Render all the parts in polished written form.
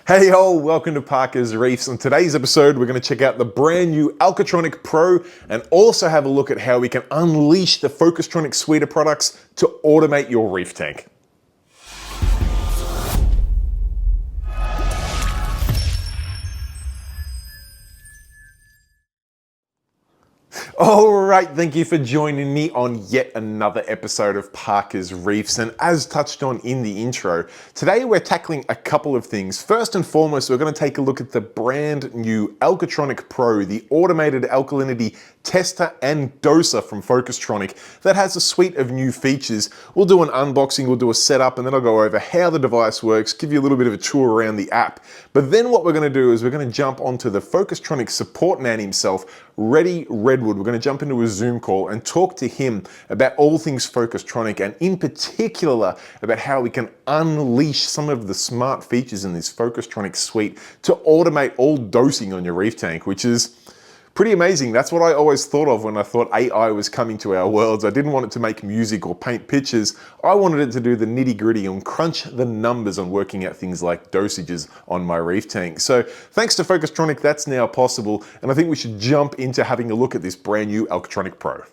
Hey all, welcome to Parker's Reefs. On today's episode, we're going to check out the brand new Alkatronic Pro and also have a look at how we can unleash the Focustronic suite of products to automate your reef tank. All right, thank you for joining me on yet another episode of Parker's Reefs. And as touched on in the intro, today we're tackling a couple of things. First and foremost, we're going to take a look at the brand new Alkatronic Pro, the automated alkalinity tester and doser from Focustronic that has a suite of new features. We'll do an unboxing, we'll do a setup, and then I'll go over how the device works, give you a little bit of a tour around the app. But then what we're going to do is we're going to jump onto the Focustronic support man himself, Reddy Redwood. We're going to jump into a Zoom call and talk to him about all things Focustronic, and in particular about how we can unleash some of the smart features in this Focustronic suite to automate all dosing on your reef tank, which is pretty amazing. That's what I always thought of when I thought AI was coming to our worlds. I didn't want it to make music or paint pictures. I wanted it to do the nitty gritty and crunch the numbers on working out things like dosages on my reef tank. So thanks to Focustronic, that's now possible. And I think we should jump into having a look at this brand new Alkatronic Pro.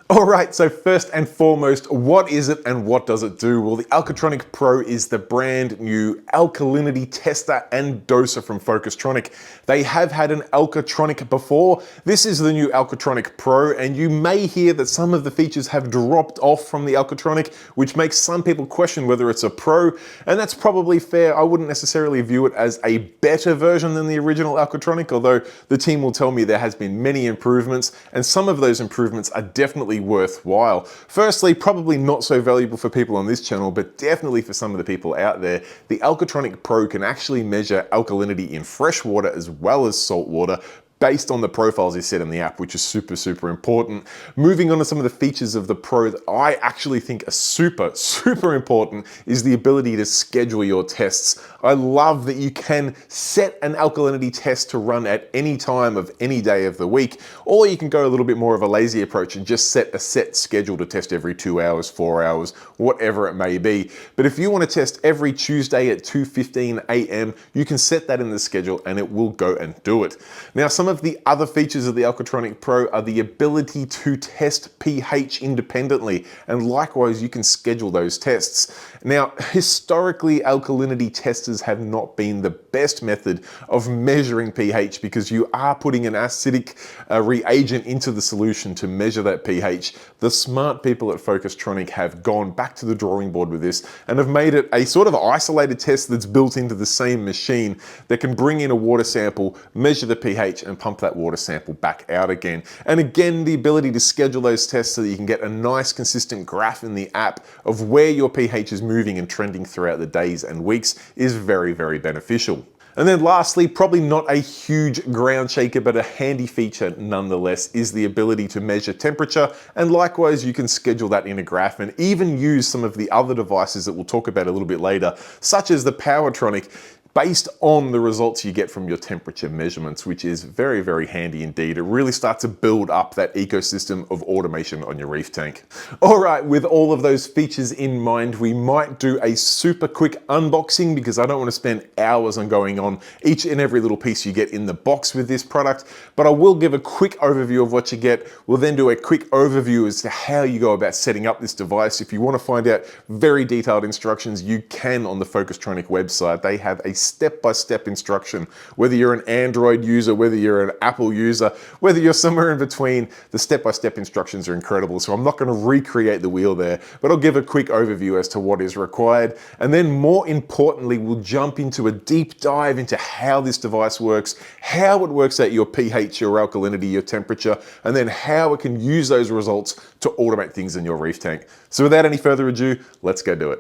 All right, so first and foremost, what is it and what does it do? Well, the Alkatronic Pro is the brand new alkalinity tester and doser from Focustronic. They have had an Alkatronic before. This is the new Alkatronic Pro, and you may hear that some of the features have dropped off from the Alkatronic, which makes some people question whether it's a Pro, and that's probably fair. I wouldn't necessarily view it as a better version than the original Alkatronic, although the team will tell me there has been many improvements, and some of those improvements are definitely worthwhile. Firstly, probably not so valuable for people on this channel, but definitely for some of the people out there, the Alkatronic Pro can actually measure alkalinity in fresh water as well as salt water, based on the profiles you set in the app, which is super important. Moving on to some of the features of the Pro that I actually think are super important is the ability to schedule your tests. I love that you can set an alkalinity test to run at any time of any day of the week, or you can go a little bit more of a lazy approach and just set a set schedule to test every 2 hours, 4 hours, whatever it may be. But if you want to test every Tuesday at 2:15 a.m., you can set that in the schedule and it will go and do it. Now, some of the other features of the Alkatronic Pro are the ability to test pH independently, and likewise you can schedule those tests. Now, historically, alkalinity testers have not been the best method of measuring pH because you are putting an acidic reagent into the solution to measure that pH. The smart people at Focustronic have gone back to the drawing board with this and have made it a sort of isolated test that's built into the same machine that can bring in a water sample, measure the pH, and pump that water sample back out again. And again, the ability to schedule those tests so that you can get a nice consistent graph in the app of where your pH is moving and trending throughout the days and weeks is very beneficial. And then lastly, probably not a huge ground shaker, but a handy feature nonetheless, is the ability to measure temperature. And likewise, you can schedule that in a graph and even use some of the other devices that we'll talk about a little bit later, such as the Powertronic, based on the results you get from your temperature measurements, which is very handy indeed. It really starts to build up that ecosystem of automation on your reef tank. All right, with all of those features in mind, we might do a super quick unboxing because I don't want to spend hours on going on each and every little piece you get in the box with this product, but I will give a quick overview of what you get. We'll then do a quick overview as to how you go about setting up this device. If you want to find out very detailed instructions, you can on the Focustronic website. They have a step-by-step instruction. Whether you're an Android user, whether you're an Apple user, whether you're somewhere in between, the step-by-step instructions are incredible. So I'm not going to recreate the wheel there, but I'll give a quick overview as to what is required. And then more importantly, we'll jump into a deep dive into how this device works, how it works out your pH, your alkalinity, your temperature, and then how it can use those results to automate things in your reef tank. So without any further ado, let's go do it.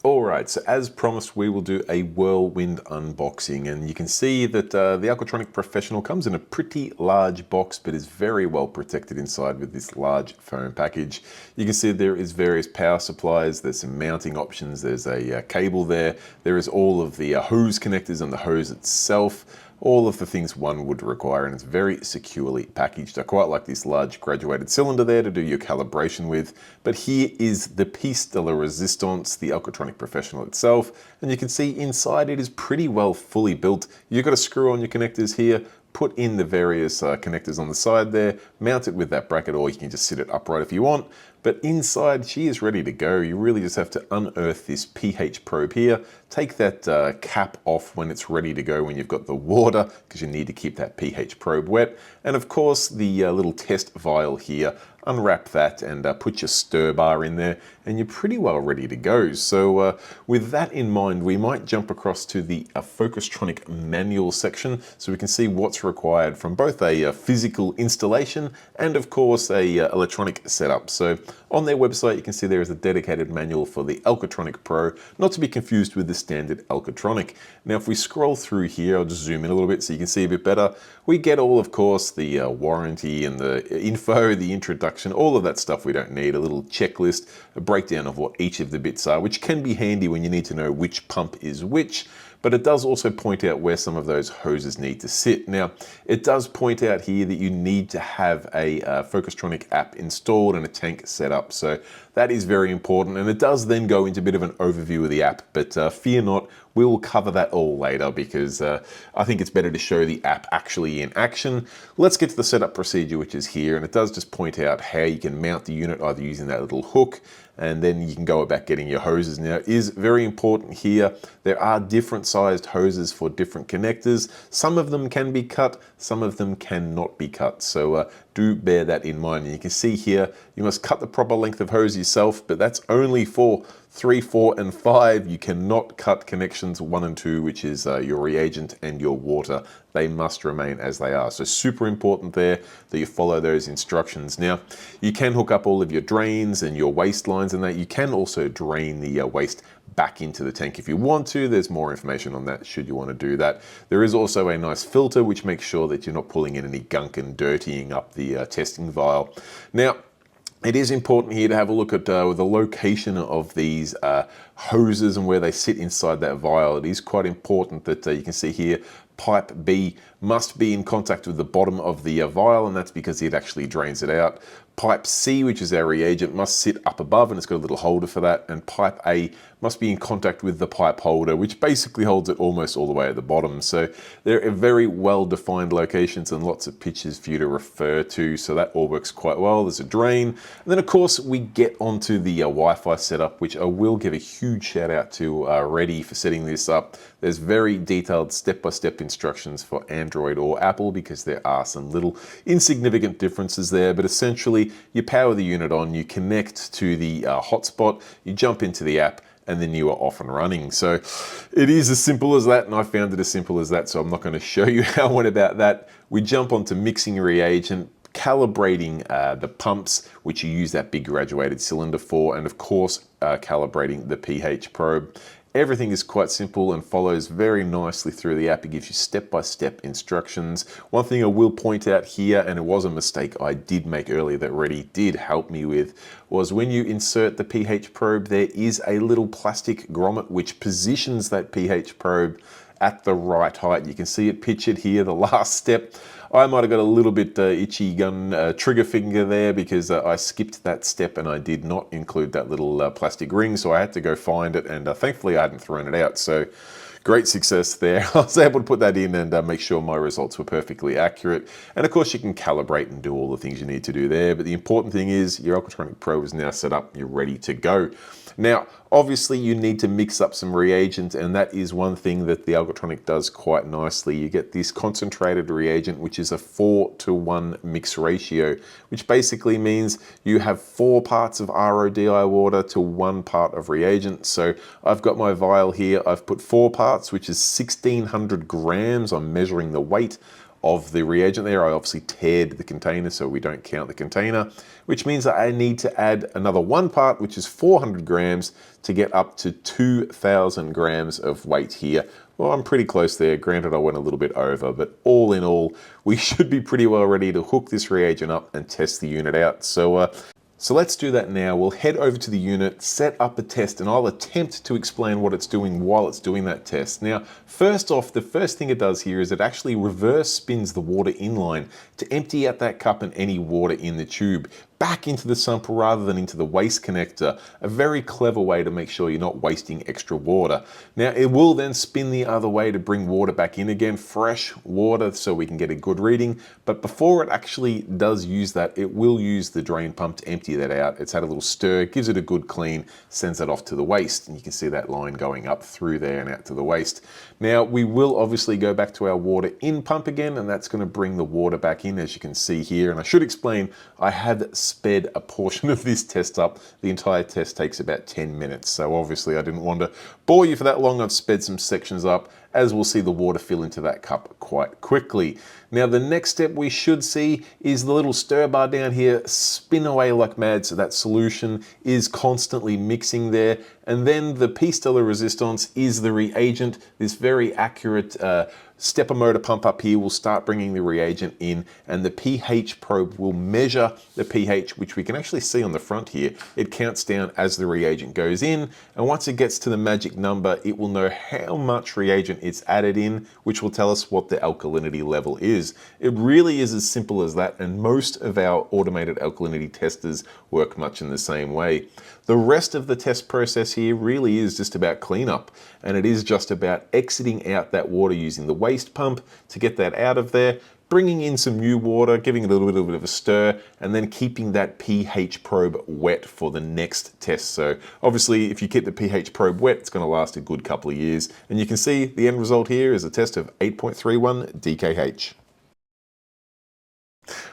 Alright, so as promised, we will do a whirlwind unboxing, and you can see that the Alkatronic Professional comes in a pretty large box but is very well protected inside with this large foam package. You can see there is various power supplies, there's some mounting options, there's a cable there is all of the hose connectors and the hose itself. all of the things one would require, and it's very securely packaged. I quite like this large graduated cylinder there to do your calibration with, but here is the piece de la resistance, the Alkatronic Professional itself, and you can see inside it is pretty well fully built. You've got to screw on your connectors here, put in the various connectors on the side there, mount it with that bracket, or you can just sit it upright if you want. But inside, she is ready to go. You really just have to unearth this pH probe here, take that cap off when it's ready to go when you've got the water, because you need to keep that pH probe wet. And of course, the little test vial here, unwrap that and put your stir bar in there, and you're pretty well ready to go. So with that in mind, we might jump across to the Focustronic manual section so we can see what's required from both a physical installation and of course a electronic setup. So on their website, you can see there is a dedicated manual for the Alkatronic Pro, not to be confused with the standard Alkatronic. Now, if we scroll through here, I'll just zoom in a little bit so you can see a bit better. We get all, of course, the warranty and the info, the introduction, all of that stuff we don't need, a little checklist, a breakdown of what each of the bits are, which can be handy when you need to know which pump is which. But it does also point out where some of those hoses need to sit. Now, it does point out here that you need to have a Focustronic app installed and a tank set up. So that is very important. And it does then go into a bit of an overview of the app, but fear not, we will cover that all later because I think it's better to show the app actually in action. Let's get to the setup procedure, which is here. And it does just point out how you can mount the unit either using that little hook, and then you can go about getting your hoses. Now, it is very important here, there are different sized hoses for different connectors. Some of them can be cut, some of them cannot be cut. So do bear that in mind. And you can see here, you must cut the proper length of hose yourself, but that's only for 3, 4, and 5. You cannot cut connections 1 and 2, which is your reagent and your water. They must remain as they are. So super important there that you follow those instructions. Now, you can hook up all of your drains and your waste lines and that. You can also drain the waste back into the tank if you want to. There's more information on that should you want to do that. There is also a nice filter which makes sure that you're not pulling in any gunk and dirtying up the testing vial. Now, it is important here to have a look at the location of these hoses and where they sit inside that vial. It is quite important that you can see here, pipe B must be in contact with the bottom of the vial, and that's because it actually drains it out. Pipe C, which is our reagent, must sit up above, and it's got a little holder for that. And pipe A must be in contact with the pipe holder, which basically holds it almost all the way at the bottom. So there are very well-defined locations and lots of pictures for you to refer to. So that all works quite well. There's a drain. And then, of course, we get onto the Wi-Fi setup, which I will give a huge shout out to Ready for setting this up. There's very detailed step-by-step instructions for Android or Apple because there are some little insignificant differences there, but essentially you power the unit on, you connect to the hotspot, you jump into the app, and then you are off and running. So it is as simple as that, and I found it as simple as that, so I'm not going to show you how I went about that. We jump onto mixing reagent, calibrating the pumps, which you use that big graduated cylinder for, and of course calibrating the pH probe. Everything is quite simple and follows very nicely through the app. It gives you step-by-step instructions. One thing I will point out here, and it was a mistake I did make earlier that Ready did help me with, was when you insert the pH probe, there is a little plastic grommet which positions that pH probe at the right height. You can see it pictured here, the last step. I might have got a little bit itchy gun trigger finger there because I skipped that step and I did not include that little plastic ring, so I had to go find it, and thankfully I hadn't thrown it out. So great success there. I was able to put that in and make sure my results were perfectly accurate. And of course you can calibrate and do all the things you need to do there, but the important thing is your Alkatronic Pro is now set up, you're ready to go. Now, obviously you need to mix up some reagent, and that is one thing that the Alkatronic does quite nicely. You get this concentrated reagent, which is a 4:1 mix ratio, which basically means you have 4 parts of RODI water to 1 part of reagent. So I've got my vial here, I've put 4 parts, which is 1,600 grams. I'm measuring the weight of the reagent there. I obviously tared the container, so we don't count the container, which means that I need to add another 1 part, which is 400 grams, to get up to 2,000 grams of weight here. Well, I'm pretty close there. Granted, I went a little bit over, but all in all, we should be pretty well ready to hook this reagent up and test the unit out. So So let's do that now. We'll head over to the unit, set up a test, and I'll attempt to explain what it's doing while it's doing that test. Now, first off, the first thing it does here is it actually reverse spins the water inline to empty out that cup and any water in the tube back into the sump rather than into the waste connector. A very clever way to make sure you're not wasting extra water. Now, it will then spin the other way to bring water back in again, fresh water, so we can get a good reading. But before it actually does use that, it will use the drain pump to empty that out. It's had a little stir, gives it a good clean, sends that off to the waste. And you can see that line going up through there and out to the waste. Now, we will obviously go back to our water in pump again, and that's going to bring the water back in, as you can see here. And I should explain, I had sped a portion of this test up. The entire test takes about 10 minutes. So obviously I didn't want to bore you for that long. I've sped some sections up, as we'll see the water fill into that cup quite quickly. Now, the next step we should see is the little stir bar down here spin away like mad, so that solution is constantly mixing there. And then the piece de la resistance is the reagent. This very accurate stepper motor pump up here will start bringing the reagent in, and the pH probe will measure the pH, which we can actually see on the front here. It counts down as the reagent goes in, and once it gets to the magic number, it will know how much reagent it's added in, which will tell us what the alkalinity level is. It really is as simple as that, and most of our automated alkalinity testers work much in the same way. The rest of the test process here really is just about cleanup, and it is just about exiting out that water using the waste pump to get that out of there, bringing in some new water, giving it a little bit of a stir, and then keeping that pH probe wet for the next test. So obviously, if you keep the pH probe wet, it's going to last a good couple of years. And you can see the end result here is a test of 8.31 DKH.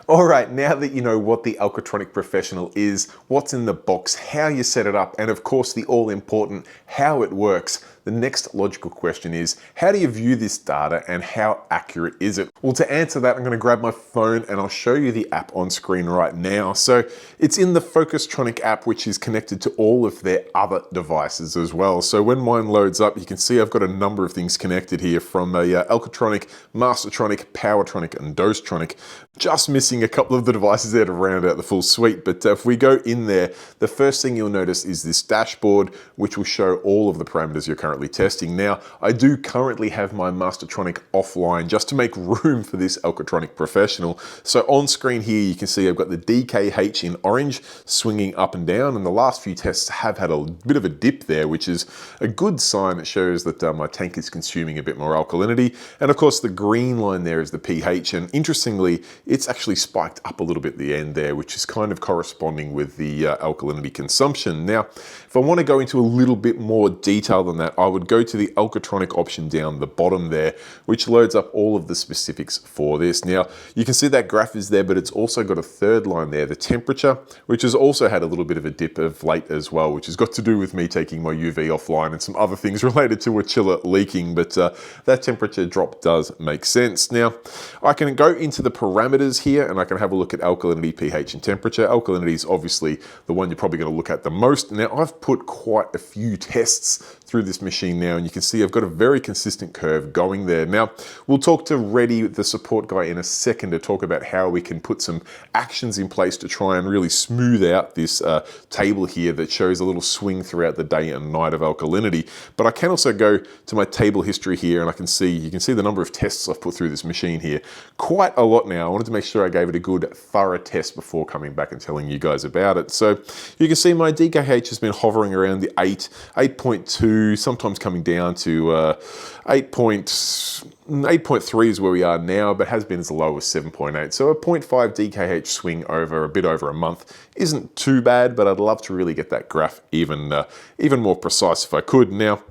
All right, now that you know what the Alkatronic Professional is, what's in the box, how you set it up, and of course the all-important how it works, the next logical question is, how do you view this data and how accurate is it? Well, to answer that, I'm going to grab my phone and I'll show you the app on screen right now. So it's in the Focustronic app, which is connected to all of their other devices as well. So when mine loads up, you can see I've got a number of things connected here, from a Alkatronic, Mastertronic, Powertronic, and Dosetronic. Just missing a couple of the devices there to round out the full suite. But if we go in there, the first thing you'll notice is this dashboard, which will show all of the parameters you're currently testing. Now, I do currently have my Mastertronic offline just to make room for this Alkatronic Professional. So on screen here, you can see I've got the DKH in orange swinging up and down, and the last few tests have had a bit of a dip there, which is a good sign. It shows that my tank is consuming a bit more alkalinity. And of course, the green line there is the pH, and interestingly, it's actually spiked up a little bit at the end there, which is kind of corresponding with the alkalinity consumption. Now, if I want to go into a little bit more detail than that, I would go to the Alkatronic option down the bottom there, which loads up all of the specifics for this. Now, you can see that graph is there, but it's also got a third line there, the temperature, which has also had a little bit of a dip of late as well, which has got to do with me taking my UV offline and some other things related to a chiller leaking, but that temperature drop does make sense. Now, I can go into the parameters here and I can have a look at alkalinity, pH, and temperature. Alkalinity is obviously the one you're probably going to look at the most. Now, I've put quite a few tests through this machine now, and you can see I've got a very consistent curve going there. Now, we'll talk to Reddy, the support guy, in a second to talk about how we can put some actions in place to try and really smooth out this table here that shows a little swing throughout the day and night of alkalinity. But I can also go to my table history here, and you can see the number of tests I've put through this machine here. Quite a lot now. I wanted to make sure I gave it a good thorough test before coming back and telling you guys about it. So you can see my DKH has been hovering around the 8.2, sometimes coming down to 8.3 is where we are now, but has been as low as 7.8. So a 0.5 DKH swing over a bit over a month isn't too bad, but I'd love to really get that graph even more precise if I could. Now,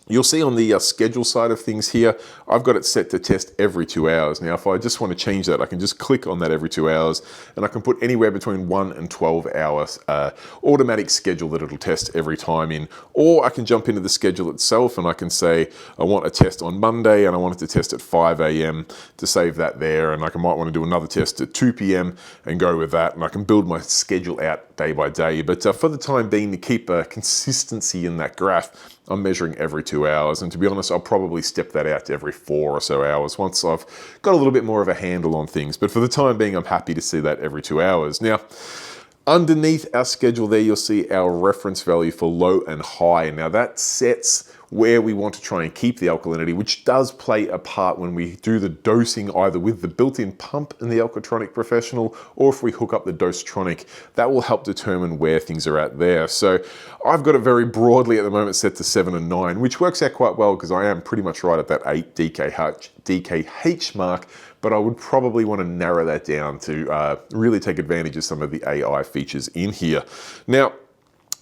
you'll see on the schedule side of things here, I've got it set to test every 2 hours. Now, if I just want to change that, I can just click on that every 2 hours, and I can put anywhere between 1 and 12 hours automatic schedule that it'll test every time in. Or I can jump into the schedule itself and I can say, I want a test on Monday and I want it to test at 5 a.m. to save that there. And I might want to do another test at 2 p.m. and go with that. And I can build my schedule out day by day. But for the time being, to keep a consistency in that graph, I'm measuring every 2 hours, and to be honest, I'll probably step that out to every 4 or so hours once I've got a little bit more of a handle on things. But for the time being, I'm happy to see that every 2 hours. Now, Underneath our schedule there, you'll see our reference value for low and high. Now that sets where we want to try and keep the alkalinity, which does play a part when we do the dosing, either with the built-in pump in the Alkatronic Professional, or if we hook up the Dosetronic. That will help determine where things are at there. So I've got it very broadly at the moment set to 7 and 9, which works out quite well because I am pretty much right at that 8 DKH mark, but I would probably want to narrow that down to really take advantage of some of the AI features in here. Now,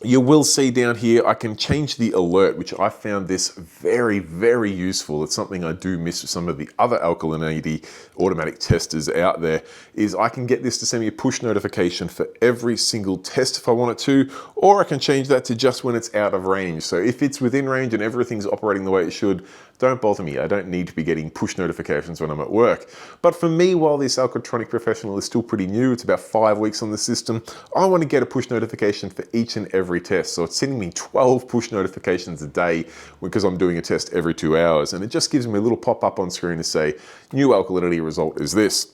you will see down here, I can change the alert, which I found this very, very useful. It's something I do miss with some of the other alkalinity automatic testers out there, is I can get this to send me a push notification for every single test if I want it to, or I can change that to just when it's out of range. So if it's within range and everything's operating the way it should, don't bother me. I don't need to be getting push notifications when I'm at work. But for me, while this Alkatronic Professional is still pretty new, it's about 5 weeks on the system, I want to get a push notification for each and every test. So it's sending me 12 push notifications a day because I'm doing a test every 2 hours. And it just gives me a little pop-up on screen to say, new alkalinity result is this.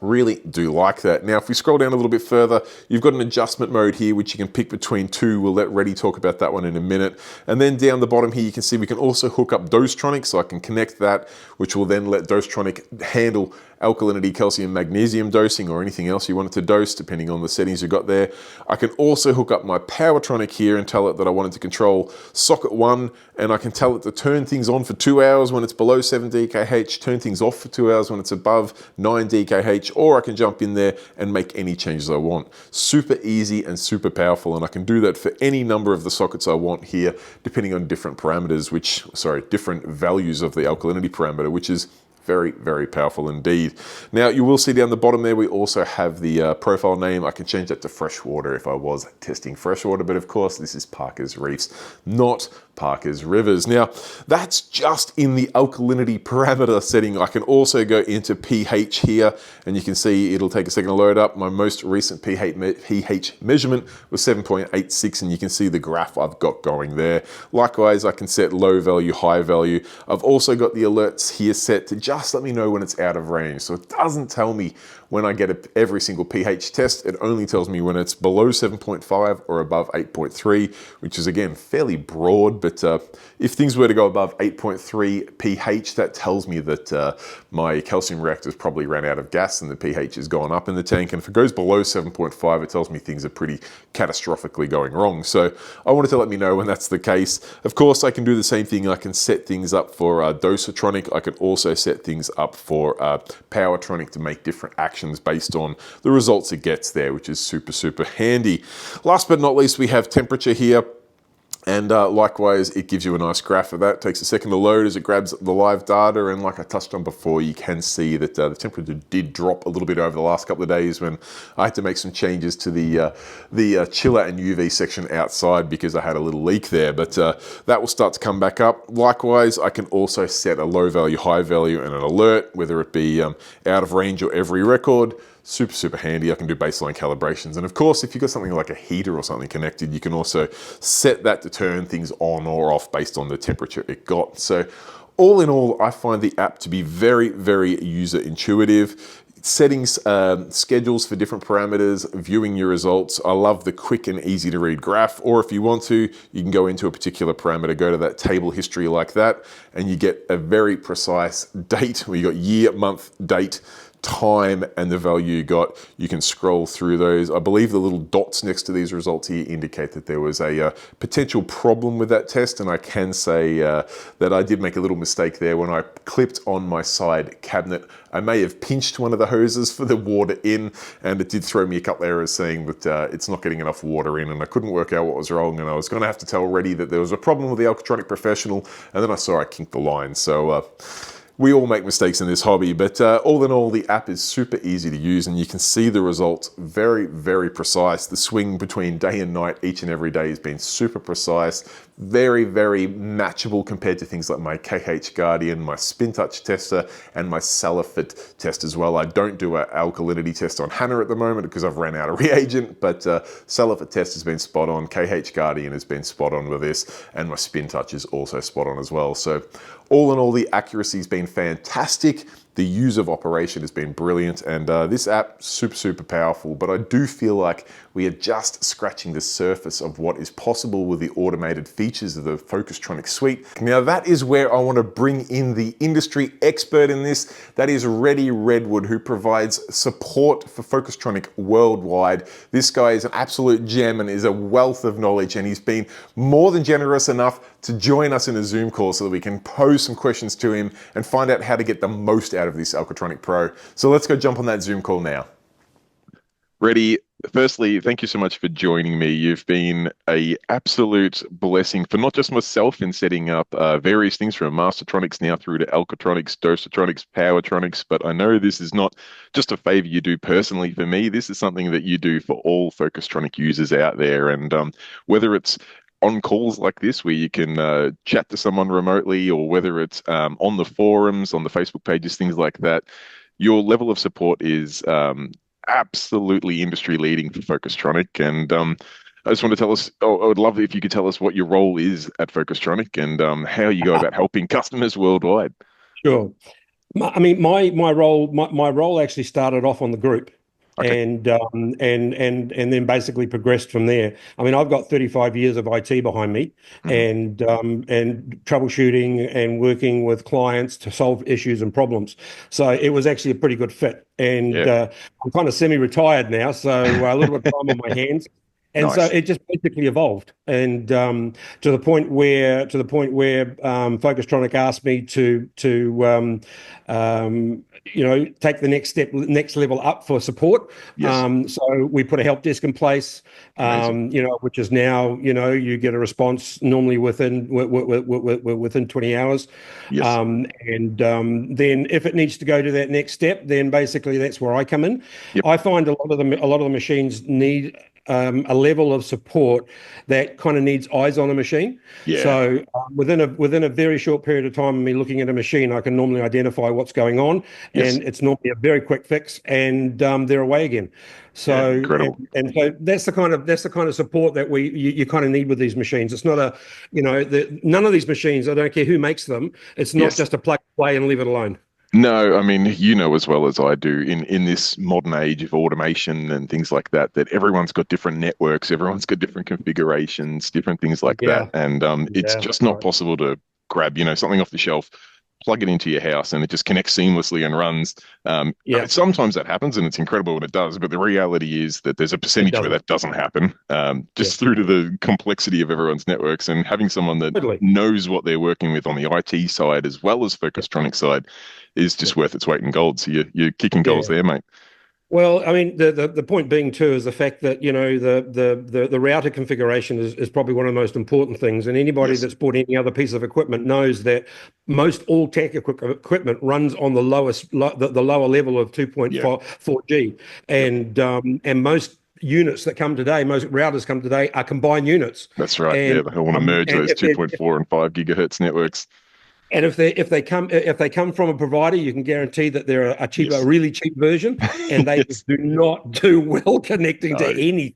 Really do like that. Now, if we scroll down a little bit further, you've got an adjustment mode here, which you can pick between 2. We'll let Reddy talk about that one in a minute. And then down the bottom here, you can see we can also hook up Dosetronic, so I can connect that, which will then let Dosetronic handle alkalinity, calcium, magnesium dosing, or anything else you want it to dose, depending on the settings you've got there. I can also hook up my Powertronic here and tell it that I want it to control socket 1, and I can tell it to turn things on for 2 hours when it's below 7 DKH, turn things off for 2 hours when it's above 9 DKH, or I can jump in there and make any changes I want. Super easy and super powerful, and I can do that for any number of the sockets I want here, depending on different parameters, different values of the alkalinity parameter, which is very, very powerful indeed. Now, you will see down the bottom there, we also have the profile name. I can change that to freshwater if I was testing freshwater, but of course, this is Parker's Reefs, not Parker's Rivers. Now, that's just in the alkalinity parameter setting. I can also go into pH here, and you can see it'll take a second to load up. My most recent pH measurement was 7.86, and you can see the graph I've got going there. Likewise, I can set low value, high value. I've also got the alerts here set to just let me know when it's out of range. So it doesn't tell me when I get every single pH test. It only tells me when it's below 7.5 or above 8.3, which is again fairly broad, but if things were to go above 8.3 pH, that tells me that my calcium reactor's probably ran out of gas and the pH has gone up in the tank. And if it goes below 7.5, it tells me things are pretty catastrophically going wrong. So I wanted to let me know when that's the case. Of course, I can do the same thing. I can set things up for Dosetronic. I can also set things up for Powertronic to make different actions based on the results it gets there, which is super, super handy. Last but not least, we have temperature here. And likewise, it gives you a nice graph of that. It takes a second to load as it grabs the live data. And like I touched on before, you can see that the temperature did drop a little bit over the last couple of days when I had to make some changes to the chiller and UV section outside because I had a little leak there. But that will start to come back up. Likewise, I can also set a low value, high value, and an alert, whether it be out of range or every record. Super, super handy. I can do baseline calibrations. And of course, if you've got something like a heater or something connected, you can also set that to turn things on or off based on the temperature it got. So all in all, I find the app to be very, very user intuitive. Settings, schedules for different parameters, viewing your results. I love the quick and easy to read graph, or if you want to, you can go into a particular parameter, go to that table history like that, and you get a very precise date where you got year, month, date, time, and the value you got. You can scroll through those. I believe the little dots next to these results here indicate that there was a potential problem with that test, and I can say that I did make a little mistake there when I clipped on my side cabinet. I may have pinched one of the hoses for the water in, and it did throw me a couple errors saying that it's not getting enough water in, and I couldn't work out what was wrong, and I was going to have to tell Reddy that there was a problem with the Alkatronic Professional, and then I saw I kinked the line. So we all make mistakes in this hobby, but all in all, the app is super easy to use, and you can see the results very, very precise. The swing between day and night each and every day has been super precise, very, very matchable compared to things like my KH Guardian, my Spin Touch tester, and my Salifit test as well. I don't do an alkalinity test on Hannah at the moment because I've ran out of reagent, but Salifit test has been spot on, KH Guardian has been spot on with this, and my Spin Touch is also spot on as well. So all in all, the accuracy's been fantastic. The ease of operation has been brilliant, and this app, super powerful, but I do feel like we are just scratching the surface of what is possible with the automated features of the Focustronic suite. Now that is where I want to bring in the industry expert in this. That is Reddy Redwood, who provides support for Focustronic worldwide. This guy is an absolute gem and is a wealth of knowledge, and he's been more than generous enough to join us in a Zoom call so that we can pose some questions to him and find out how to get the most out of this Alkatronic Pro. So let's go jump on that Zoom call now. Reddy, firstly, thank you so much for joining me. You've been an absolute blessing for not just myself in setting up various things from Mastertronics now through to Alkatronics, Dosatronics, Powertronics, but I know this is not just a favor you do personally for me. This is something that you do for all Focustronic users out there. And whether it's on calls like this where you can chat to someone remotely, or whether it's on the forums, on the Facebook pages, things like that, your level of support is absolutely industry leading for Focustronic. And I just want to tell us, I would love if you could tell us what your role is at Focustronic and how you go about helping customers worldwide. Sure. I mean, my role actually started off on the group. Okay. And then basically progressed from there. I mean, I've got 35 years of IT behind me, and troubleshooting and working with clients to solve issues and problems. So it was actually a pretty good fit. And I'm kind of semi-retired now, so a little bit of time on my hands. And nice. So it just basically evolved, and to the point where Focustronic asked me to take the next level up for support. Yes. So we put a help desk in place, which is now you get a response normally within 20 hours. Yes. Then if it needs to go to that next step, then basically that's where I come in. Yep. I find a lot of the machines need a level of support that kind of needs eyes on a machine. Yeah. So within a very short period of time, me looking at a machine, I can normally identify what's going on, yes. And it's normally a very quick fix, and they're away again. So incredible. And so that's the kind of support that you kind of need with these machines. It's not none of these machines, I don't care who makes them, it's not just a plug and play and leave it alone. No, I mean, you know as well as I do, in this modern age of automation and things like that, that everyone's got different networks, everyone's got different configurations, different things like that. And it's just not possible to grab, something off the shelf, plug it into your house, and it just connects seamlessly and runs. Sometimes that happens, and it's incredible when it does, but the reality is that there's a percentage where that doesn't happen, through to the complexity of everyone's networks, and having someone that knows what they're working with on the IT side as well as Focustronic side is just worth its weight in gold. So you're kicking goals there, mate. Well, I mean, the point being too is the fact that the router configuration is probably one of the most important things. And anybody that's bought any other piece of equipment knows that most all tech equipment runs on the lower level of 2.4G, and most units that come today, most routers come today, are combined units. That's right. And, they want to merge those 2.4 and 5 gigahertz networks. And if they come from a provider, you can guarantee that they're a cheaper, a really cheap version, and they do not do well connecting to anything.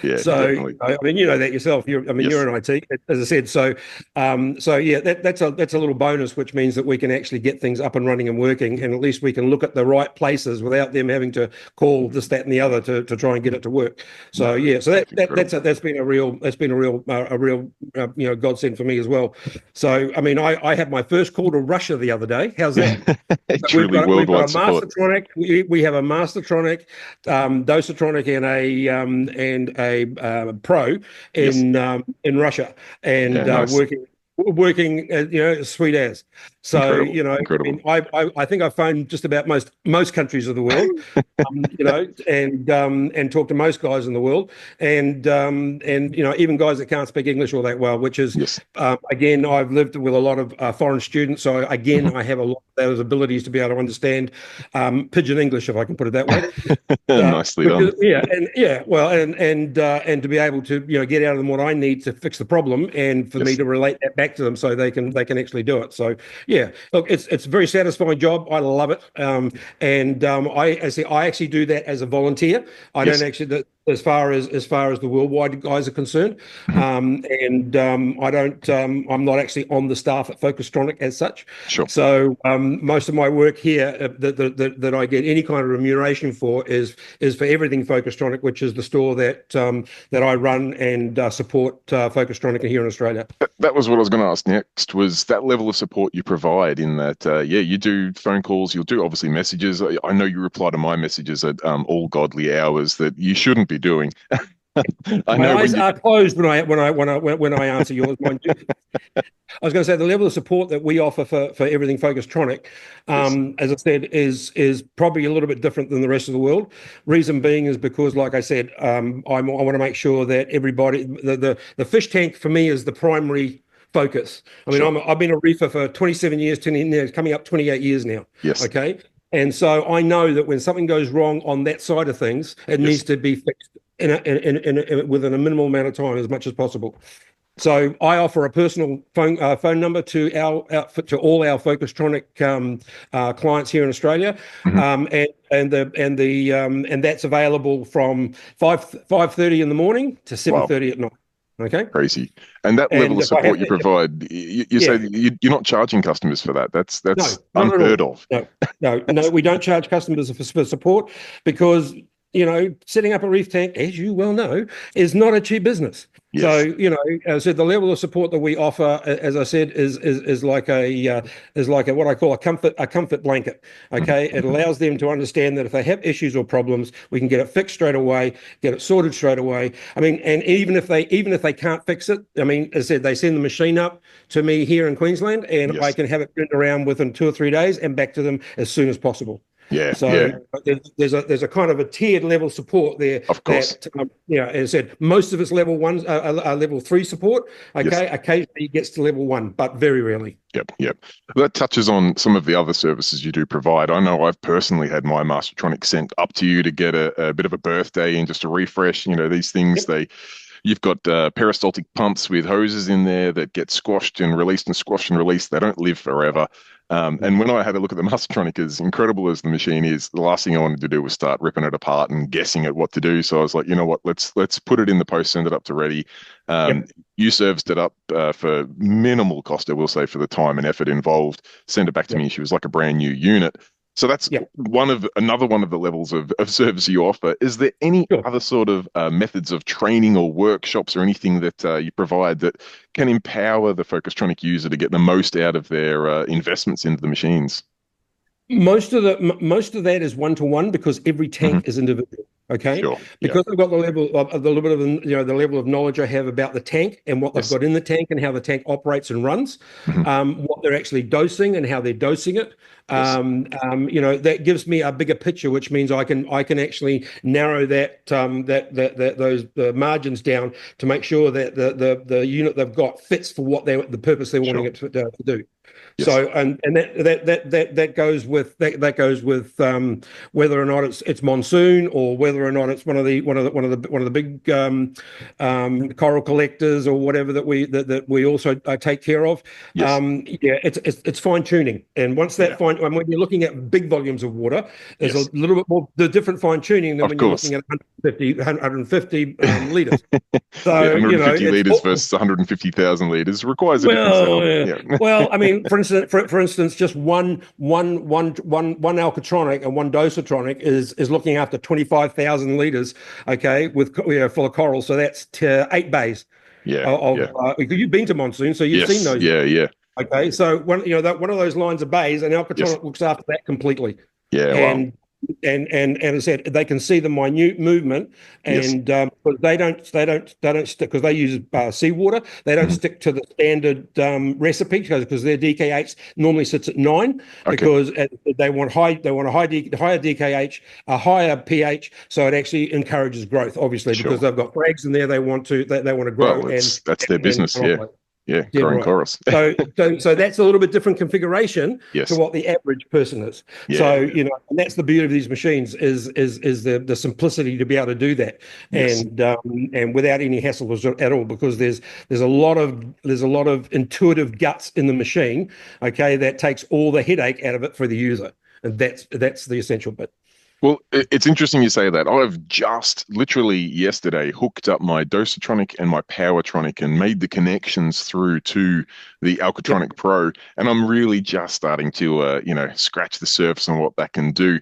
Yeah, so definitely. I mean, you know that yourself. You're in IT, as I said. So, that's a little bonus, which means that we can actually get things up and running and working, and at least we can look at the right places without them having to call this, that, and the other to try and get it to work. So that's been a real godsend for me as well. So I mean, I had my first call to Russia the other day. How's that? We've got a Mastertronic. We have a Mastertronic, Dosatronic, and a Pro in Russia, and nice. working sweet as. So incredible. I mean, I think I've phoned just about most countries of the world, and talked to most guys in the world, and even guys that can't speak English all that well, which is again, I've lived with a lot of foreign students, so again I have a lot of those abilities to be able to understand pidgin English, if I can put it that way. Nicely done. And to be able to get out of them what I need to fix the problem, and for me to relate that back to them so they can actually do it. So look, it's a very satisfying job. I love it. I actually do that as a volunteer. I don't actually, as far as the worldwide guys are concerned. I don't. I'm not actually on the staff at Focustronic as such. Sure. So most of my work here that I get any kind of remuneration for is for everything Focustronic, which is the store that I run and support Focustronic here in Australia. That was what I was going to ask next, was that level of support you provide in that, you do phone calls, you'll do obviously messages. I know you reply to my messages at all godly hours that you shouldn't be doing. My eyes are closed when I answer yours. I was going to say the level of support that we offer for everything Focustronic, as I said, is probably a little bit different than the rest of the world. Reason being is because, like I said, I want to make sure that everybody, the fish tank for me is the primary focus. I mean, sure. I've been a reefer for 27 years, coming up 28 years now. Yes. Okay. And so I know that when something goes wrong on that side of things, it needs to be fixed within a minimal amount of time as much as possible. So I offer a personal phone number to all our Focustronic clients here in Australia, and that's available from 5:30 in the morning to 7:30 at night. Okay, crazy. And that level of support you provide, you say you're not charging customers for that. That's unheard of. No, we don't charge customers for support because, setting up a reef tank, as you well know, is not a cheap business. Yes. So, so the level of support that we offer, as I said, is like what I call a comfort blanket. Okay, it allows them to understand that if they have issues or problems, we can get it fixed straight away, get it sorted straight away. I mean, and even if they can't fix it, I mean, as I said, they send the machine up to me here in Queensland, and I can have it turned around within 2 or 3 days and back to them as soon as possible. Yeah. So there's a kind of a tiered level support there. Of course. That, as I said, most of it's level 1, level 3 support. Okay. Yes. Occasionally it gets to level 1, but very rarely. Yep. That touches on some of the other services you do provide. I know I've personally had my Mastertronic sent up to you to get a bit of a birthday and just a refresh. These things, you've got peristaltic pumps with hoses in there that get squashed and released and squashed and released. They don't live forever. And when I had a look at the Mastertronic, as incredible as the machine is, the last thing I wanted to do was start ripping it apart and guessing at what to do. So I was like, you know what, let's put it in the post, send it up to ready. You serviced it up for minimal cost, I will say, for the time and effort involved. Send it back to me. She was like a brand new unit. So that's another one of the levels of service you offer. Is there any other sort of methods of training or workshops or anything that you provide that can empower the Focustronic user to get the most out of their investments into the machines? Most of that is one-to-one because every tank is individual. Okay, sure. Because I've got the level of knowledge I have about the tank and what they've got in the tank and how the tank operates and runs, what they're actually dosing and how they're dosing it. That gives me a bigger picture, which means I can actually narrow those margins down to make sure that the unit they've got fits for what the purpose they're wanting it to do. Yes. So and that goes with whether or not it's monsoon or whether or not it's one of the big coral collectors or whatever that we also take care of. Yes. It's fine tuning, and once that when you're looking at big volumes of water, there's a little bit more the different fine tuning than when you're looking at 150 liters. So 150 liters versus 150,000 liters requires a different sound. Well, I mean, for instance, just one Alkatronic and one Dosatronic is looking after 25,000 liters. Okay, with full of coral, so that's 8 bays. You've been to monsoon, so you've seen those. Yeah. Okay, so one of those lines of bays, and Alkatronic looks after that completely. And as I said, they can see the minute movement, and but they don't stick because they use seawater. They don't stick to the standard recipe because their DKH normally sits at 9 because they want a higher DKH, a higher pH, so it actually encourages growth. Obviously, because they've got frags in there, they want to grow. Well, that's their business. Growing corals. so that's a little bit different configuration to what the average person is. So and that's the beauty of these machines is the simplicity to be able to do that, and without any hassles at all, because there's a lot of intuitive guts in the machine. Okay, that takes all the headache out of it for the user, and that's the essential bit. Well, it's interesting you say that. I've just literally yesterday hooked up my Dosatronic and my Powertronic and made the connections through to the Yep. Alkatronic Pro, and I'm really just starting to, scratch the surface on what that can do.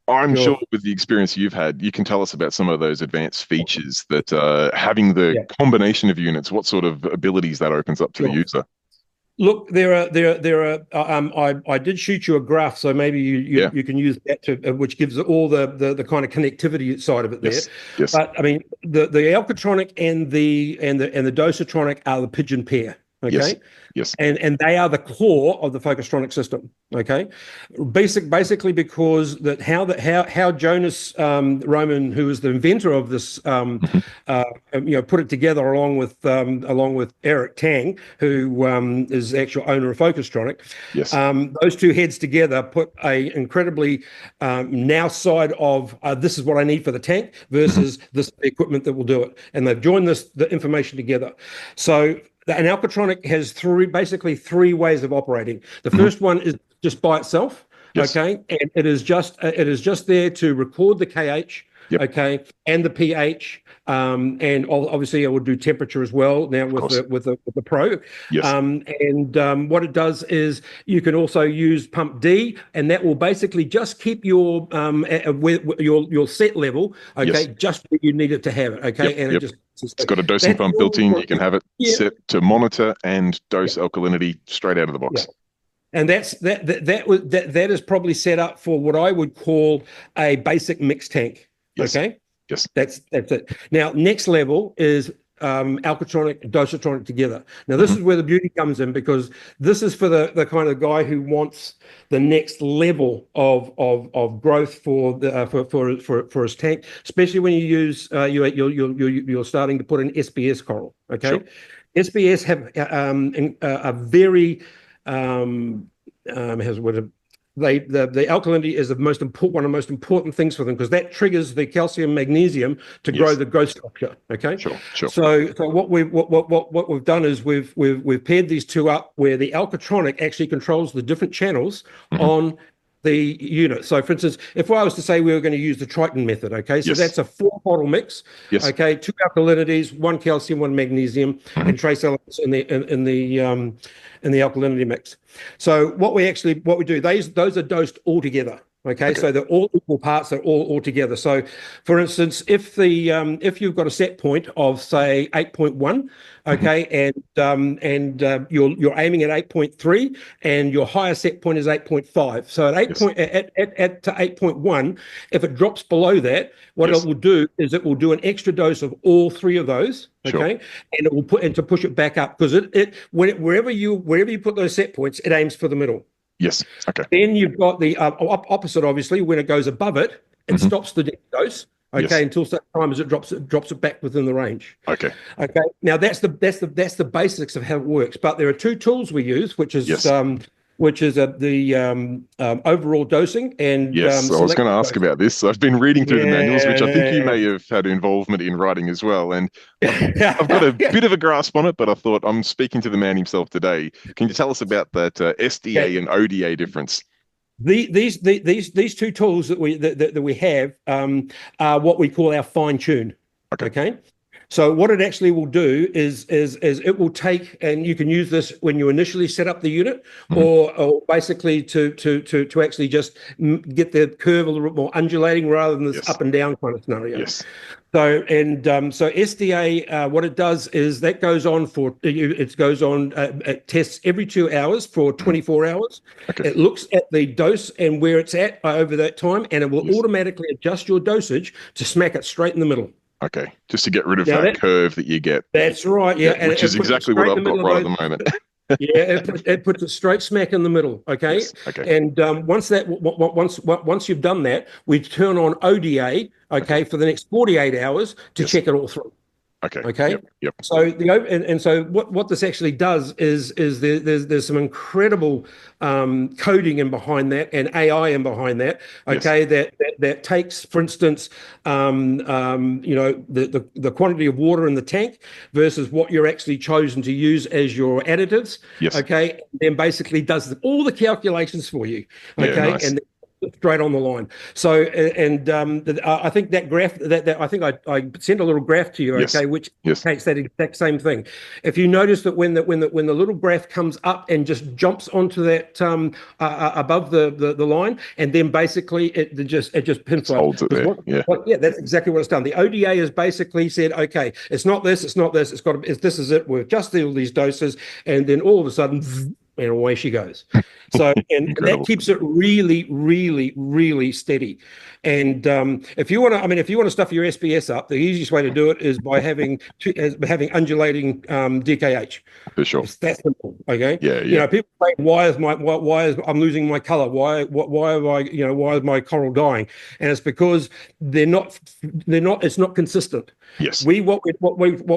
I'm sure Sure. with the experience you've had, you can tell us about some of those advanced features that having the Yeah. combination of units, what sort of abilities that opens up to the Sure. user. Look, I did shoot you a graph, so maybe Yeah. you can use that to, which gives all the kind of connectivity side of it there. Yes. Yes. But I mean, the Alkatronic and the Dosatronic are the pigeon pair. Yes. Okay. Yes. And they are the core of the Focustronic system. Okay, basically because how Jonas Roman, who is the inventor of this, Hmm. put it together along with Eric Tang, who is the actual owner of Focustronic. Yes. Those two heads together put a incredibly now side of this is what I need for the tank Hmm. versus this equipment that will do it, and they've joined the information together. So an Alkatronic has basically three ways of operating. The Hmm. first one is just by itself, Yes. okay, and it is just there to record the KH, Yep. okay, and the pH, and obviously it will do temperature as well now Of with course. the Pro. Yes. And what it does is you can also use pump D, and that will basically just keep your set level, Yes. okay, just where you need it to have it, Yep. okay, and it Yep. just It's got a dosing that's pump built all in. You can have it yeah. set to monitor and dose Yeah. alkalinity straight out of the Yeah. box. And that is probably set up for what I would call a basic mixed tank. Yes. Okay, Yes. that's it. Now, next level is Alkatronic, Dosatronic together. Now, this Hmm. is where the beauty comes in because this is for the kind of guy who wants the next level of growth for his tank, especially when you use you're starting to put in SBS coral. Okay, Sure. SBS have a very has what the alkalinity is one of the most important things for them because that triggers the calcium magnesium to grow Yes. the growth structure. Okay, Sure. Sure. so what we've done is we've paired these two up where the Alkatronic actually controls the different channels Hmm. on the unit. So, for instance, if I was to say we were going to use the Triton method, okay, so Yes. that's a 4 bottle mix, Yes. okay, 2 alkalinities, 1 calcium, 1 magnesium, Hmm. and trace elements in the alkalinity mix. So what we do, those are dosed all together. Okay, Okay. so they're all equal parts, they're all together. So, for instance, if you've got a set point of say 8.1, Hmm. okay, and you're aiming at 8.3, and your higher set point is 8.5. So at Yes. to 8.1, if it drops below that, what it Yes. will do is it will do an extra dose of all three of those. Sure. Okay, and it will to push it back up because wherever you put those set points, it aims for the middle. Yes. Okay. Then you've got the opposite, obviously, when it goes above it, it Hmm. stops the next dose. Okay, Yes. until such time as it drops it back within the range. Okay. Okay, now that's the basics of how it works. But there are two tools we use, which is Yes. the overall dosing and Yes. I was going to ask dosing. about this. I've been reading through the manuals, which I think you Yeah. may have had involvement in writing as well. And I've got a bit of a grasp on it, but I thought I'm speaking to the man himself today. Can you tell us about that SDA and ODA difference? These two tools that we have are what we call our fine tune. Okay. Okay. So what it actually will do is it will take, and you can use this when you initially set up the unit, Mhm. or basically to actually just get the curve a little bit more undulating rather than this Yes. up and down kind of scenario. Yes. So SDA, what it does is that goes on it tests every 2 hours for 24 hours. Okay. It looks at the dose and where it's at over that time, and it will Yes. automatically adjust your dosage to smack it straight in the middle. Okay. Just to get rid of Now that curve that you get. That's right, yeah. And Which it is puts it exactly what straight in I've the got middle right of at the moment. Yeah, it puts it straight smack in the middle. Okay. Yes. Okay. And once you've done that, we turn on ODA. Okay, for the next 48 hours to Yes. check it all through. Okay. Okay. Yep. Yep. So so what this actually does is there's some incredible coding in behind that and AI in behind that. Yes. Okay, that takes, for instance, the quantity of water in the tank versus what you're actually chosen to use as your additives. Yes. Okay, and then basically does all the calculations for you. Yeah, Okay, nice. straight on the line. So, I think that graph that I think I sent a little graph to you, Yes. okay, which Yes. indicates that exact same thing. If you notice that when the little graph comes up and just jumps onto that above the line, and then basically it just pinflies. Holds it there. Yeah, that's exactly what it's done. The ODA has basically said, okay, it's not this, it's not this, it's got to, this is it. We've just all these doses, and then all of a sudden, and away she goes. So, and that keeps it really, really, really steady. And if you want to stuff your SPS up, the easiest way to do it is by having undulating DKH. For sure. It's that simple. Okay. Yeah. You know, people say, why is I'm losing my color? Why is my coral dying? And it's because it's not consistent. Yes. What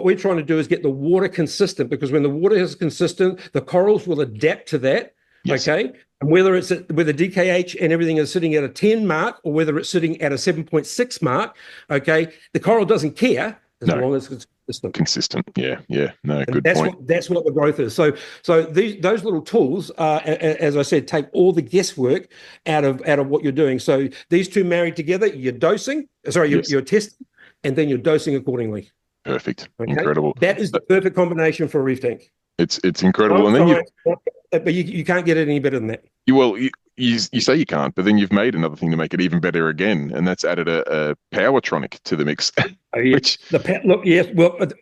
we're trying to do is get the water consistent, because when the water is consistent, the corals will adapt to that. Yes. Okay. And whether DKH and everything is sitting at a 10 mark or whether it's sitting at a 7.6 mark, okay, the coral doesn't care as long as it's consistent. Yeah. No, good point. That's what the growth is. So those little tools, as I said, take all the guesswork out of what you're doing. So these two married together, you're testing, and then you're dosing accordingly. Perfect. Okay? Incredible. That is the perfect combination for a reef tank. It's incredible. And then but you can't get it any better than that. You say you can't, but then you've made another thing to make it even better again, and that's added a Powertronic to the mix.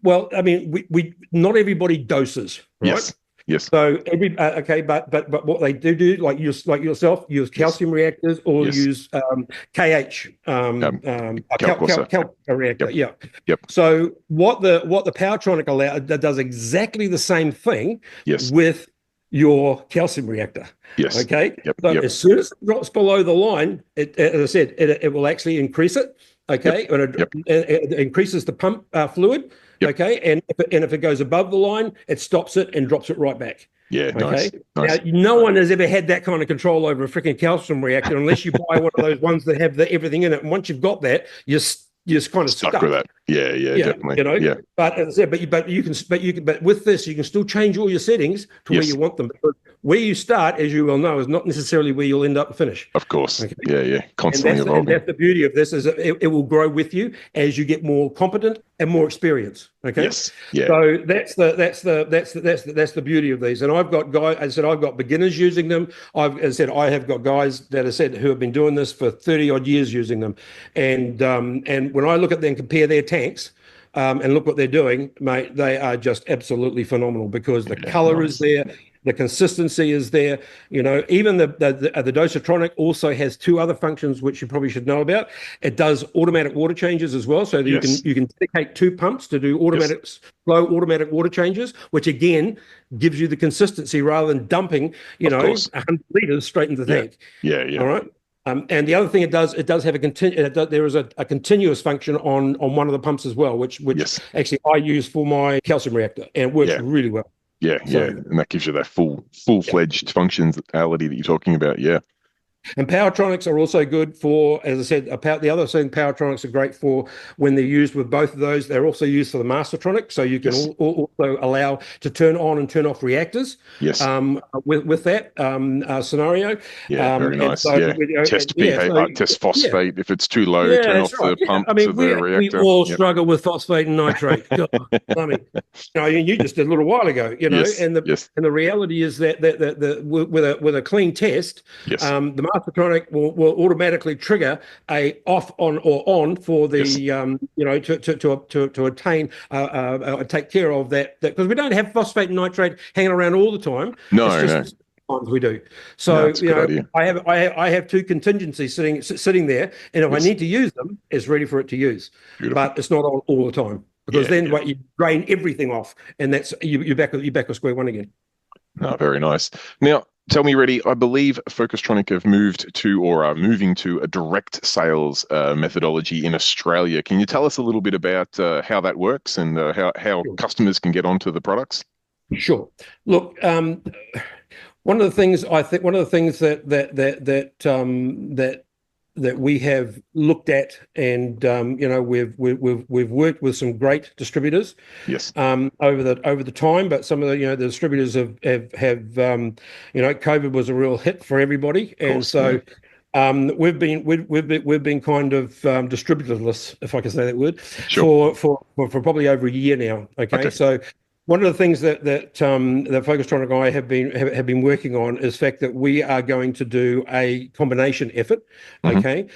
Well, I mean, we not everybody doses, right? Yes. So but what they do, like yourself, use calcium reactors or use KH calc reactor. Yep. So what the Powertronic does exactly the same thing. With your calcium reactor. Yes. Okay. As soon as it drops below the line, as I said, it will actually increase it. Okay. It increases the pump fluid. Okay. And if it goes above the line, it stops it and drops it right back. Yeah. Okay. Nice. Now, no one has ever had that kind of control over a freaking calcium reactor unless you buy one of those ones that have everything in it. And once you've got that, you're just kind of stuck with that. Yeah, definitely. You know, but as I said, but with this, you can still change all your settings to where you want them. Because where you start, as you well know, is not necessarily where you'll end up and finish. Of course. Okay? Yeah. Constantly evolving. And that's the beauty of this, is it will grow with you as you get more competent and more experience. Okay. Yes. Yeah. So that's the beauty of these. And I've got guys. As I said, I've got beginners using them. I have got guys that who have been doing this for 30 odd years using them. And when I look at them, compare their tanks, and look what they're doing, mate, they are just absolutely phenomenal, because the color is there. The consistency is there. You know, even the Dosatronic also has two other functions which you probably should know about. It does automatic water changes as well, so that you can dedicate two pumps to do slow automatic water changes, which again gives you the consistency rather than dumping 100 liters straight into the tank. Yeah. All right. And the other thing it does have there is a continuous function on one of the pumps as well, which actually I use for my calcium reactor, and it works really well. Yeah, and that gives you that full-fledged functionality that you're talking about. Yeah. And Powertronics are also good for, as I said, the other thing Powertronics are great for when they're used with both of those. They're also used for the Mastertronic, so you can also allow to turn on and turn off reactors. Yes. With that scenario. Yeah, very nice. Test pH, test phosphate. If it's too low, turn off the pump to the reactor. We all struggle with phosphate and nitrate. God, I mean, you just did a little while ago. And the reality is that with a clean test, the Alkatronic will automatically trigger a off on or on for the to attain take care of that, because we don't have phosphate and nitrate hanging around all the time. No. Times we do. So I have two contingencies sitting there, and if I need to use them, it's ready for it to use. Beautiful. But it's not on all the time, because then you drain everything off, and that's you're back at square one again. No, very nice. Now, tell me, Reddy, I believe Focustronic have moved to, or are moving to, a direct sales methodology in Australia. Can you tell us a little bit about how that works and how customers can get onto the products? Sure. Look, one of the things that we have looked at, and we've worked with some great distributors over the time, but some of the distributors have COVID was a real hit for everybody, and so We've been kind of distributorless, if I can say that word, Sure. for probably over a year now. Okay, so one of the things that Focustronic and I have been working on is the fact that we are going to do a combination effort. Okay,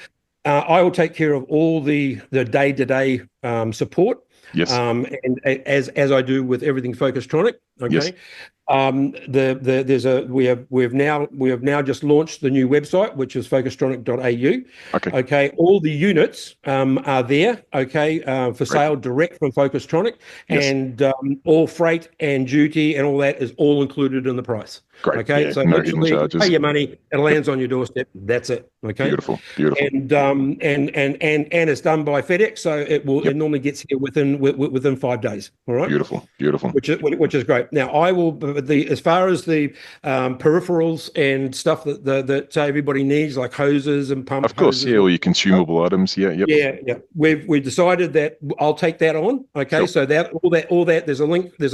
I will take care of all the day-to-day support. Yes. And as I do with everything Focustronic. Okay. Yes. We have now just launched the new website, which is focustronic.au. Okay, all the units are there. Okay, for sale direct from Focustronic, and all freight and duty and all that is all included in the price. Great. Okay, so no literally hidden charges. pay your money, it lands on your doorstep. That's it. Okay. Beautiful. And it's done by FedEx, so it normally gets here within 5 days. All right. Beautiful. Which is great. Now I will as far as the peripherals and stuff that everybody needs, like hoses and pumps. Of course, all your consumable items. Yeah. We decided that I'll take that on. Okay, so all that there's a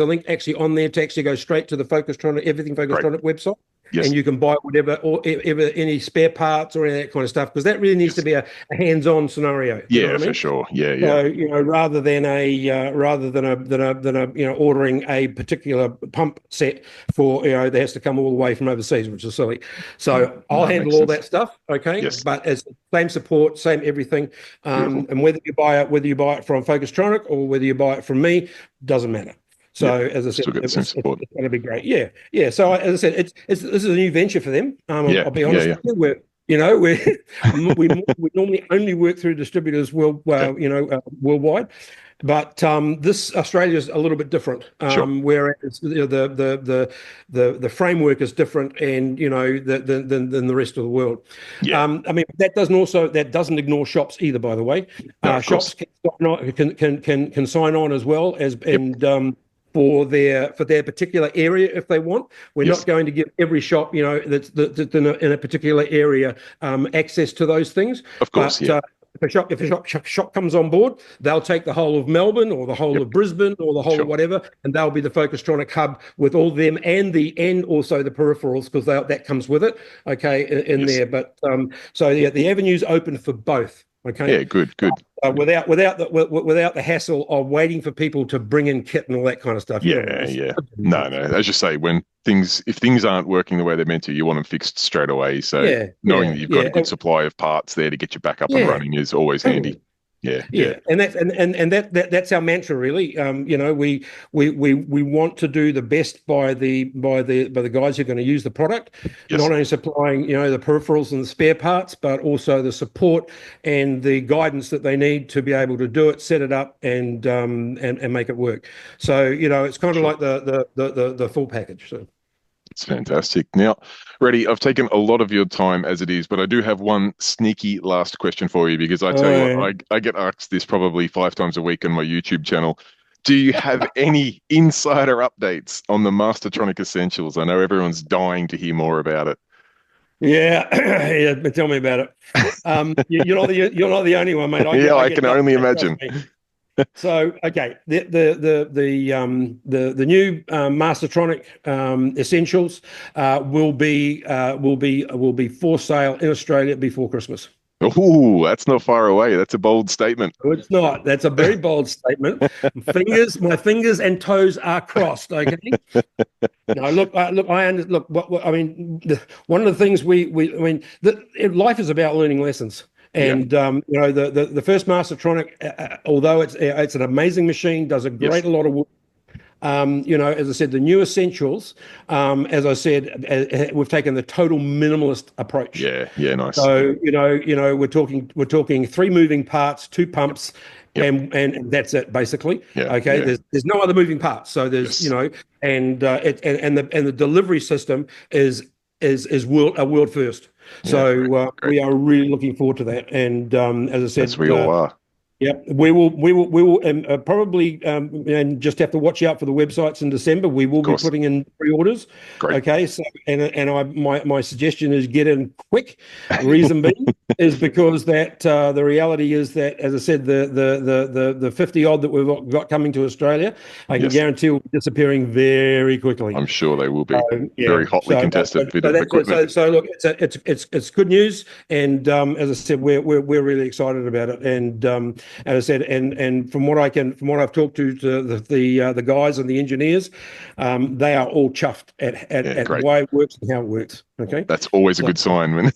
link actually on there to actually go straight to the Focustronic, everything Focustronic website. Yes. And you can buy whatever or any spare parts or any of that kind of stuff, because that really needs to be a hands-on scenario. For sure. Yeah. So rather than ordering a particular pump set for that has to come all the way from overseas, which is silly. So I'll handle all that stuff. Okay. Yes. But it's same support, same everything. And whether you buy it from Focustronic or whether you buy it from me, doesn't matter. So as I said, it's going to be great. Yeah. So as I said, this is a new venture for them. I'll be honest with you. We normally only work through distributors worldwide. But this Australia is a little bit different, whereas the framework is different, and than the rest of the world. I mean that doesn't ignore shops either. By the way, shops can sign on as well as for their particular area if they want. We're not going to give every shop that's in a particular area access to those things. Of course, If a shop comes on board, they'll take the whole of Melbourne or the whole of Brisbane or the whole of whatever, and they'll be the Focustronic hub with all them and also the peripherals, because that comes with it. Okay, in there. But the avenue's open for both. Okay. Yeah, good. Without the hassle of waiting for people to bring in kit and all that kind of stuff. Yeah. No. As you say, if things aren't working the way they're meant to, you want them fixed straight away. So knowing that you've got a good supply of parts there to get you back up and running is always handy. Yeah. And that's our mantra, really. We want to do the best by the guys who are going to use the product, not only supplying the peripherals and the spare parts, but also the support and the guidance that they need to be able to do it, set it up, and make it work. So it's kind of like the full package. So. It's fantastic. Now, Reddy, I've taken a lot of your time as it is, but I do have one sneaky last question for you, because I tell you what, I get asked this probably 5 times a week on my YouTube channel. Do you have any insider updates on the Mastertronic Essentials? I know everyone's dying to hear more about it. Yeah, tell me about it. You're not the only one, mate. I can only imagine. So okay, the new Mastertronic Essentials will be for sale in Australia before Christmas. Oh, that's not far away. That's a bold statement. No, it's not. That's a very bold statement. My fingers and toes are crossed. Okay. No, look. I mean, one of the things life is about learning lessons. And the first Mastertronic, although it's an amazing machine, does a great a lot of work. As I said, the new Essentials, as I said, we've taken the total minimalist approach. Yeah, nice. So we're talking 3 moving parts, 2 pumps. And that's it basically. There's no other moving parts. So there's and the delivery system is a world first. So we are really looking forward to that. And as I said, as we all are. Yep, we will probably and just have to watch out for the websites in December. We will Of be course. putting in pre-orders. Great. Okay, so my suggestion is get in quick. Reason being is because that the reality is that, as I said, the 50 odd that we've got coming to Australia, I can Yes. guarantee will be disappearing very quickly. I'm sure they will be. Yeah. Very hotly contested bit of equipment. So look, it's good news, and as I said, we're really excited about it. And as I said, and from what I've talked to the guys and the engineers, they are all chuffed at the Great. way it works and how it works. Okay, That's always a good sign when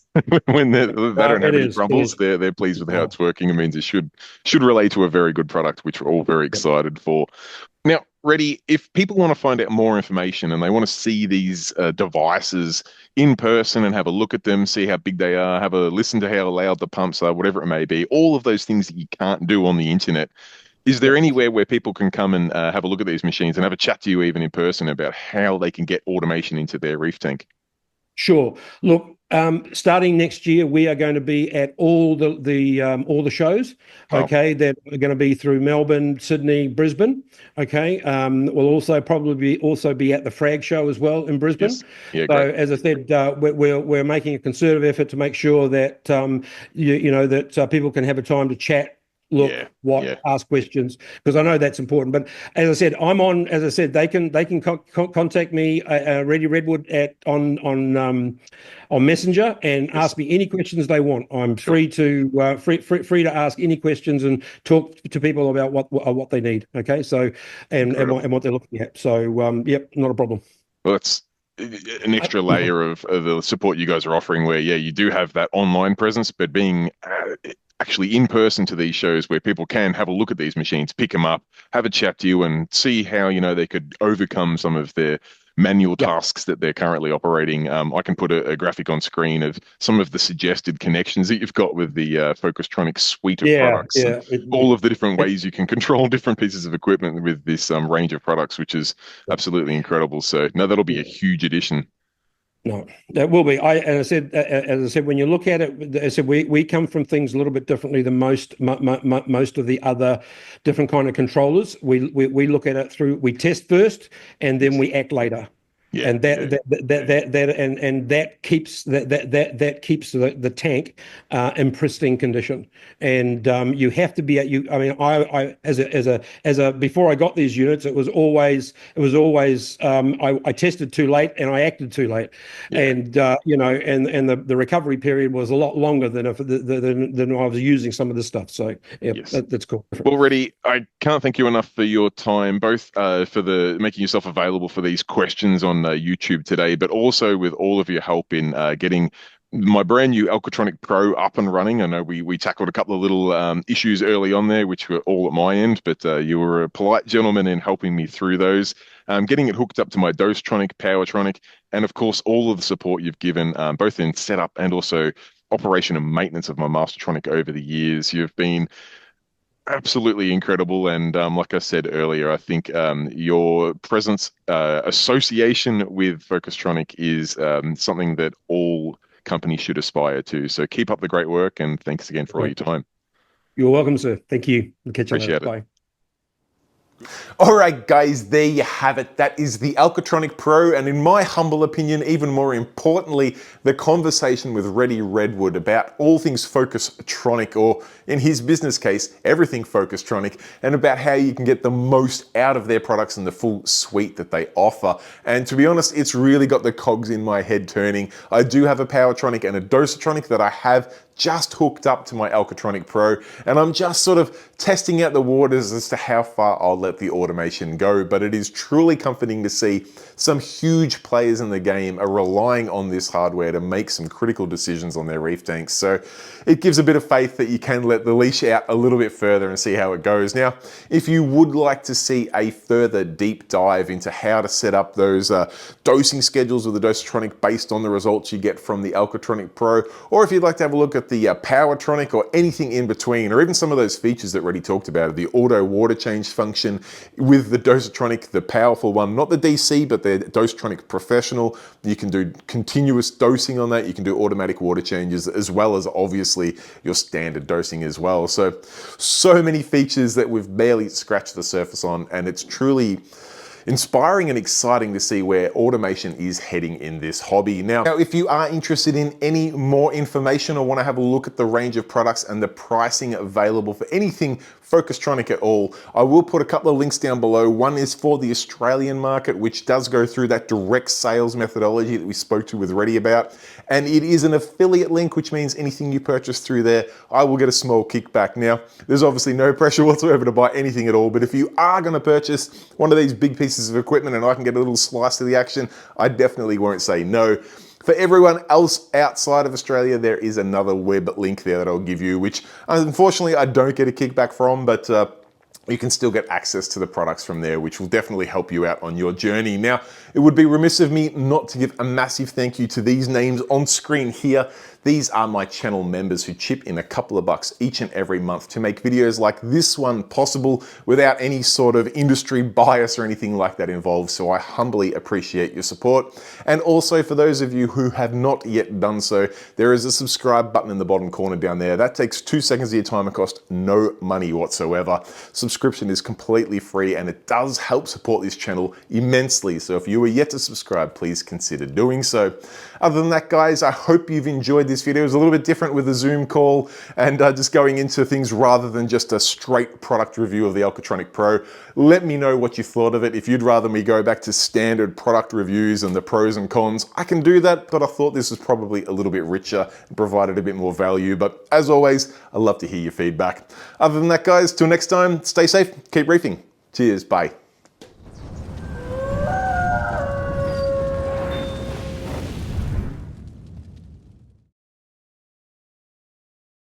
when they don't have any troubles. They're pleased with how it's working. It means it should relate to a very good product, which we're all very excited for. Now, Reddy, if people want to find out more information and they want to see these devices in person and have a look at them, see how big they are, have a listen to how loud the pumps are, whatever it may be, all of those things that you can't do on the internet, is there anywhere where people can come and have a look at these machines and have a chat to you even in person about how they can get automation into their reef tank? Sure. Look, starting next year, we are going to be at all the shows. Okay, that are going to be through Melbourne, Sydney, Brisbane. Okay, we'll also probably be at the Frag show as well in Brisbane. Yes. Yeah, so great. as I said, we're making a concerted effort to make sure that that people can have a time to chat. Ask questions, because I know that's important. But as I said, they can contact me, Reddy Redwood on Messenger, and ask me any questions they want. I'm free to ask any questions and talk to people about what they need. Okay, so and what they're looking at. So yep, not a problem. Well, that's an extra layer of the support you guys are offering, where you do have that online presence, but being actually in person to these shows where people can have a look at these machines, pick them up, have a chat to you, and see how they could overcome some of their manual tasks that they're currently operating. I can put a graphic on screen of some of the suggested connections that you've got with the Focustronic suite of products. All of the different ways you can control different pieces of equipment with this range of products, which is absolutely incredible. So no, that'll be a huge addition. No, that will be. As I said, when you look at it, as I said, we come from things a little bit differently than most of the other different kind of controllers. We look at it through, we test first and then we act later. And that keeps the tank in pristine condition. And you have to be before I got these units, it was always I tested too late and I acted too late, and the recovery period was a lot longer than I was using some of this stuff. So that's cool. Well, Reddy, I can't thank you enough for your time, both for making yourself available for these questions on YouTube today, but also with all of your help in getting my brand new Alkatronic Pro up and running. I know we tackled a couple of little issues early on there, which were all at my end, but you were a polite gentleman in helping me through those. Getting it hooked up to my Dosetronic, Powertronic, and of course, all of the support you've given, both in setup and also operation and maintenance of my Mastertronic over the years. You've been absolutely incredible, and like I said earlier, I think your presence, association with Focustronic is something that all companies should aspire to. So keep up the great work, and thanks again for all your time. You're welcome, sir. Thank you. We'll catch you later. Appreciate it. Bye. All right, guys, there you have it. That is the Alkatronic Pro, and in my humble opinion, even more importantly, the conversation with Reddy Redwood about all things Focustronic, or in his business case, everything Focustronic, and about how you can get the most out of their products and the full suite that they offer. And to be honest, it's really got the cogs in my head turning. I do have a Powertronic and a Dosetronic that I have just hooked up to my Alkatronic Pro, and I'm just sort of testing out the waters as to how far I'll let the automation go. But it is truly comforting to see some huge players in the game are relying on this hardware to make some critical decisions on their reef tanks. So it gives a bit of faith that you can let the leash out a little bit further and see how it goes. Now, if you would like to see a further deep dive into how to set up those dosing schedules with the Dosetronic based on the results you get from the Alkatronic Pro, or if you'd like to have a look at the Powertronic or anything in between, or even some of those features that Reddy talked about, the auto water change function with the Dosatronic, the powerful one, not the DC, but the Dosatronic Professional. You can do continuous dosing on that. You can do automatic water changes, as well as obviously your standard dosing as well. So many features that we've barely scratched the surface on, and it's truly inspiring and exciting to see where automation is heading in this hobby. Now, if you are interested in any more information or want to have a look at the range of products and the pricing available for anything Focustronic at all, I will put a couple of links down below. One is for the Australian market, which does go through that direct sales methodology that we spoke to with Reddy about. And it is an affiliate link, which means anything you purchase through there, I will get a small kickback. Now, there's obviously no pressure whatsoever to buy anything at all, but if you are going to purchase one of these big pieces of equipment and I can get a little slice of the action, I definitely won't say no. For everyone else outside of Australia, there is another web link there that I'll give you, which unfortunately I don't get a kickback from, but you can still get access to the products from there, which will definitely help you out on your journey. Now, it would be remiss of me not to give a massive thank you to these names on screen here. These are my channel members who chip in a couple of bucks each and every month to make videos like this one possible without any sort of industry bias or anything like that involved. So I humbly appreciate your support. And also for those of you who have not yet done so, there is a subscribe button in the bottom corner down there. That takes 2 seconds of your time and costs no money whatsoever. Subscription is completely free and it does help support this channel immensely. So if you are yet to subscribe, please consider doing so. Other than that, guys, I hope you've enjoyed this video. It was a little bit different with the Zoom call and just going into things rather than just a straight product review of the Alkatronic Pro. Let me know what you thought of it. If you'd rather me go back to standard product reviews and the pros and cons, I can do that, but I thought this was probably a little bit richer and provided a bit more value. But as always, I'd love to hear your feedback. Other than that, guys, till next time, stay safe, keep reefing. Cheers, bye.